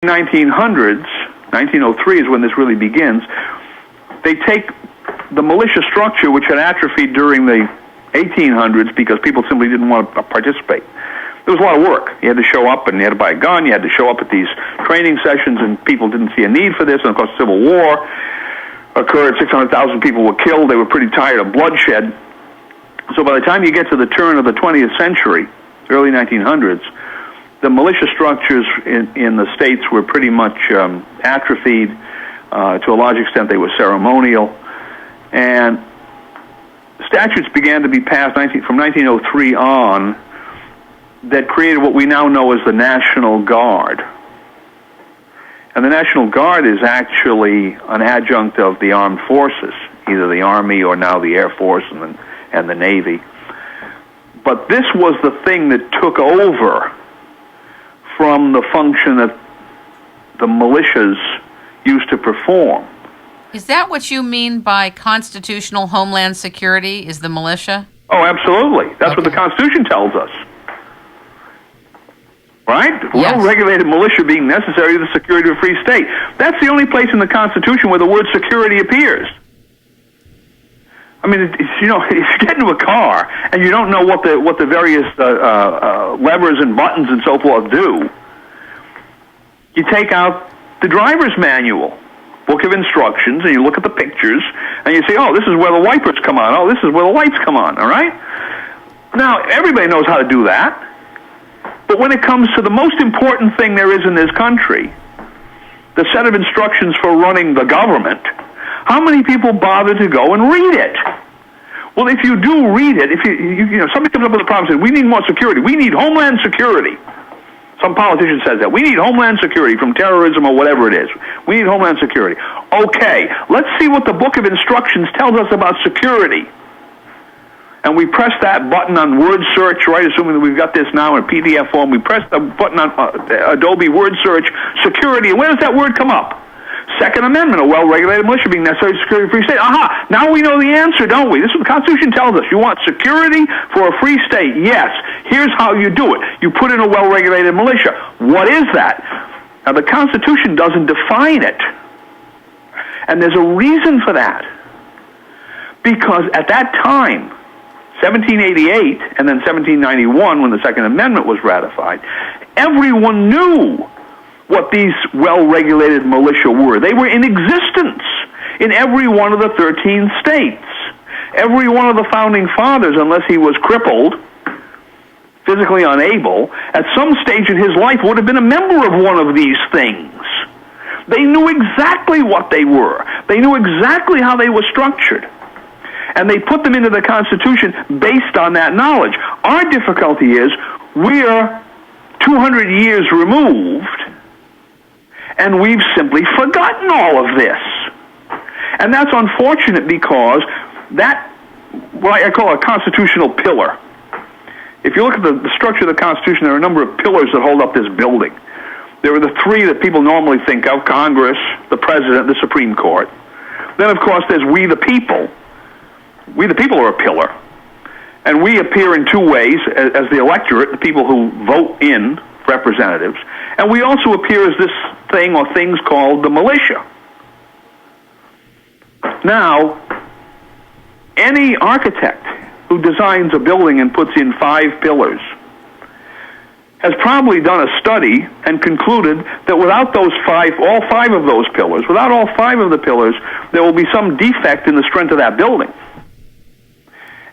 1900s, 1903 is when this really begins, they take the militia structure, which had atrophied during the 1800s because people simply didn't want to participate. There was a lot of work. You had to show up and you had to buy a gun, you had to show up at these training sessions, and people didn't see a need for this, and of course the Civil War occurred, 600,000 people were killed, they were pretty tired of bloodshed. So by the time you get to the turn of the 20th century, early 1900s, the militia structures in the states were pretty much atrophied. To a large extent, they were ceremonial. And statutes began to be passed from 1903 on that created what we now know as the National Guard. And the National Guard is actually an adjunct of the armed forces, either the Army or now the Air Force and the Navy. But this was the thing that took over from the function that the militias used to perform. Is that what you mean by constitutional Homeland Security, is the militia? Oh, absolutely. That's what the Constitution tells us. Right? Yes. Well-regulated militia being necessary to the security of a free state. That's the only place in the Constitution where the word security appears. I mean, if you get into a car and you don't know what the various levers and buttons and so forth do, you take out the driver's manual, book of instructions, and you look at the pictures, and you say, oh, this is where the wipers come on. Oh, this is where the lights come on, all right? Now, everybody knows how to do that. But when it comes to the most important thing there is in this country, the set of instructions for running the government, how many people bother to go and read it? Well, if you do read it, if somebody comes up with a problem and says, we need more security, we need Homeland Security. Some politician says that. We need Homeland Security from terrorism or whatever it is. We need Homeland Security. Okay, let's see what the book of instructions tells us about security. And we press that button on word search, right, assuming that we've got this now in PDF form. We press the button on Adobe Word Search, security, and where does that word come up? Second Amendment, a well-regulated militia being necessary to security of a free state. Aha, now we know the answer, don't we? This is what the Constitution tells us. You want security for a free state? Yes. Here's how you do it. You put in a well-regulated militia. What is that? Now, the Constitution doesn't define it. And there's a reason for that. Because at that time, 1788 and then 1791, when the Second Amendment was ratified, everyone knew what these well-regulated militia were. They were in existence in every one of the 13 states. Every one of the founding fathers, unless he was crippled, physically unable, at some stage in his life would have been a member of one of these things. They knew exactly what they were. They knew exactly how they were structured. And they put them into the Constitution based on that knowledge. Our difficulty is we're 200 years removed, and we've simply forgotten all of this. And that's unfortunate because that, what I call a constitutional pillar. If you look at the structure of the Constitution, there are a number of pillars that hold up this building. There are the three that people normally think of: Congress, the President, the Supreme Court. Then, of course, there's we the people. We the people are a pillar. And we appear in two ways, as the electorate, the people who vote in representatives, and we also appear as this thing or things called the militia. Now, any architect who designs a building and puts in 5 pillars has probably done a study and concluded that without those all five of those pillars, without all 5 of the pillars, there will be some defect in the strength of that building.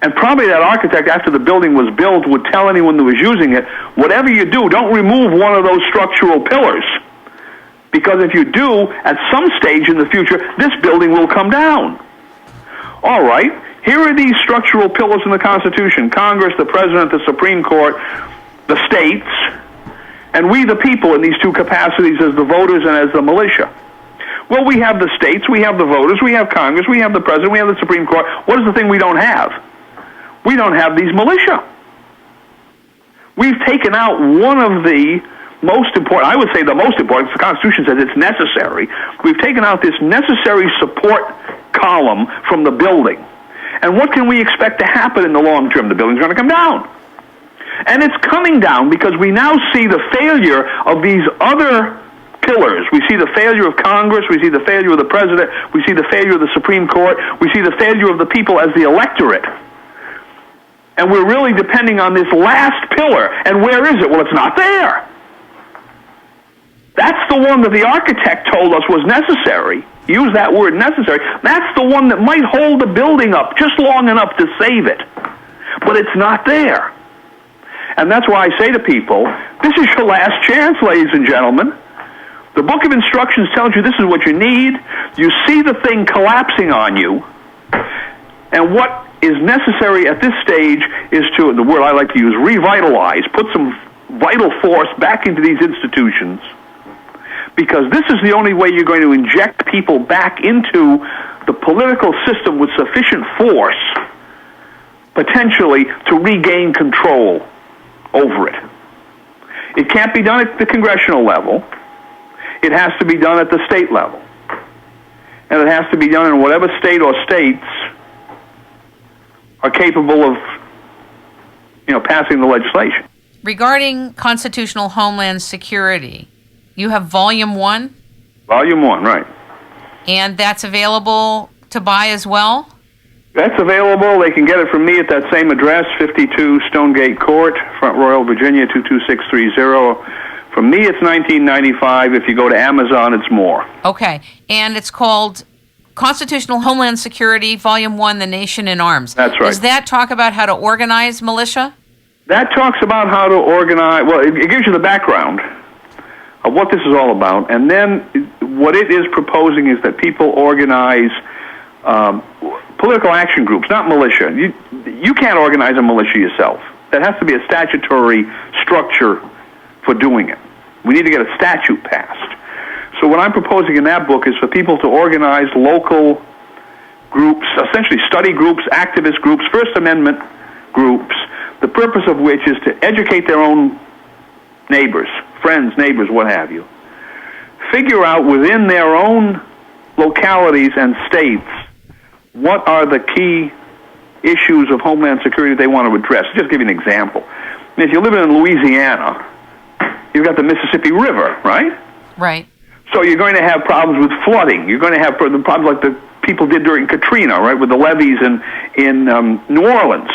And probably that architect, after the building was built, would tell anyone that was using it, whatever you do, don't remove one of those structural pillars. Because if you do, at some stage in the future, this building will come down. All right, here are these structural pillars in the Constitution: Congress, the President, the Supreme Court, the states, and we the people in these two capacities as the voters and as the militia. Well, we have the states, we have the voters, we have Congress, we have the President, we have the Supreme Court. What is the thing we don't have? We don't have these militia. We've taken out one of the most important, I would say the most important, the Constitution says it's necessary. We've taken out this necessary support column from the building. And what can we expect to happen in the long term? The building's going to come down. And it's coming down because we now see the failure of these other pillars. We see the failure of Congress, we see the failure of the president, we see the failure of the Supreme Court, we see the failure of the people as the electorate. And we're really depending on this last pillar. And where is it? Well, it's not there. That's the one that the architect told us was necessary. Use that word, necessary. That's the one that might hold the building up just long enough to save it. But it's not there. And that's why I say to people, this is your last chance, ladies and gentlemen. The book of instructions tells you this is what you need. You see the thing collapsing on you. And what is necessary at this stage is to, the word I like to use, revitalize, put some vital force back into these institutions. Because this is the only way you're going to inject people back into the political system with sufficient force, potentially, to regain control over it. It can't be done at the congressional level. It has to be done at the state level. And it has to be done in whatever state or states are capable of, passing the legislation. Regarding constitutional Homeland Security, you have Volume 1? Volume 1, right. And that's available to buy as well? That's available. They can get it from me at that same address, 52 Stonegate Court, Front Royal, Virginia, 22630. From me, it's $19.95. If you go to Amazon, it's more. Okay. And it's called Constitutional Homeland Security, Volume 1, The Nation in Arms. That's right. Does that talk about how to organize militia? That talks about how to organize. Well, it gives you the background of what this is all about. And then what it is proposing is that people organize political action groups, not militia. You can't organize a militia yourself. That has to be a statutory structure for doing it. We need to get a statute passed. So what I'm proposing in that book is for people to organize local groups, essentially study groups, activist groups, First Amendment groups, the purpose of which is to educate their own neighbors, friends, neighbors, what have you. Figure out within their own localities and states what are the key issues of Homeland Security they want to address. Just give you an example. If you're living in Louisiana, you've got the Mississippi River, right? Right. So you're going to have problems with flooding. You're going to have problems like the people did during Katrina, right, with the levees in New Orleans.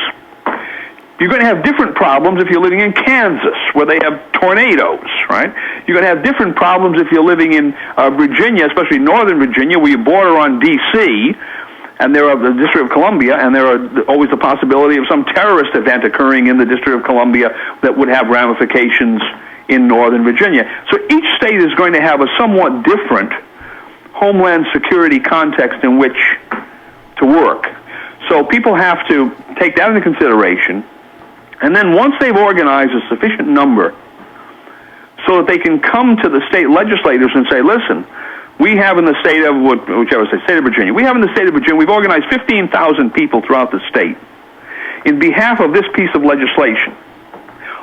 You're going to have different problems if you're living in Kansas, where they have tornadoes, right? You're going to have different problems if you're living in Virginia, especially northern Virginia, where you border on D.C., and there are the District of Columbia, and there are always the possibility of some terrorist event occurring in the District of Columbia that would have ramifications in northern Virginia. So each state is going to have a somewhat different Homeland Security context in which to work. So people have to take that into consideration, and then once they've organized a sufficient number so that they can come to the state legislators and say, listen, we have in the state of, state of Virginia, we have in the state of Virginia, we've organized 15,000 people throughout the state in behalf of this piece of legislation.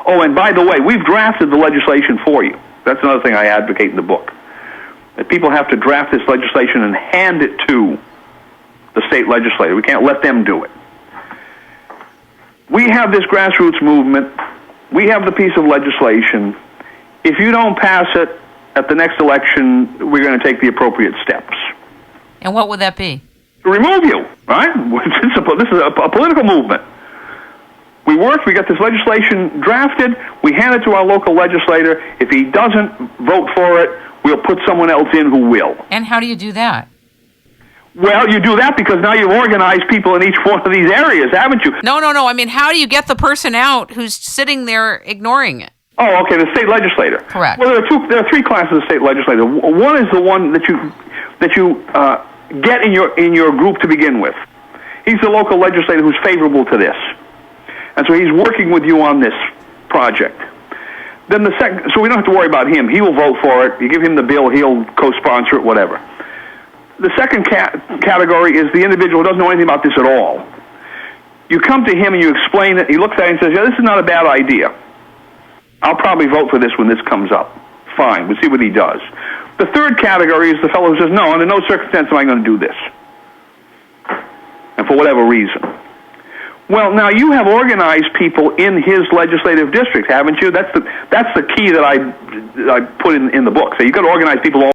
Oh, and by the way, we've drafted the legislation for you. That's another thing I advocate in the book. That people have to draft this legislation and hand it to the state legislator. We can't let them do it. We have this grassroots movement. We have the piece of legislation. If you don't pass it at the next election, we're going to take the appropriate steps. And what would that be? To remove you, right? This is a political movement. We worked, we got this legislation drafted, we hand it to our local legislator. If he doesn't vote for it, we'll put someone else in who will. And how do you do that? Well, you do that because now you've organized people in each one of these areas, haven't you? No. I mean, how do you get the person out who's sitting there ignoring it? Oh, okay, the state legislator. Correct. Well, there are three classes of state legislator. One is the one that you get in your group to begin with. He's the local legislator who's favorable to this. And so he's working with you on this project. Then the second, so we don't have to worry about him. He will vote for it. You give him the bill, he'll co-sponsor it, whatever. The second category is the individual who doesn't know anything about this at all. You come to him and you explain it. He looks at it and says, yeah, this is not a bad idea. I'll probably vote for this when this comes up. Fine, we'll see what he does. The third category is the fellow who says, no, under no circumstance am I going to do this. And for whatever reason. Well, now you have organized people in his legislative district, haven't you? That's the key that I put in the book. So you've got to organize people all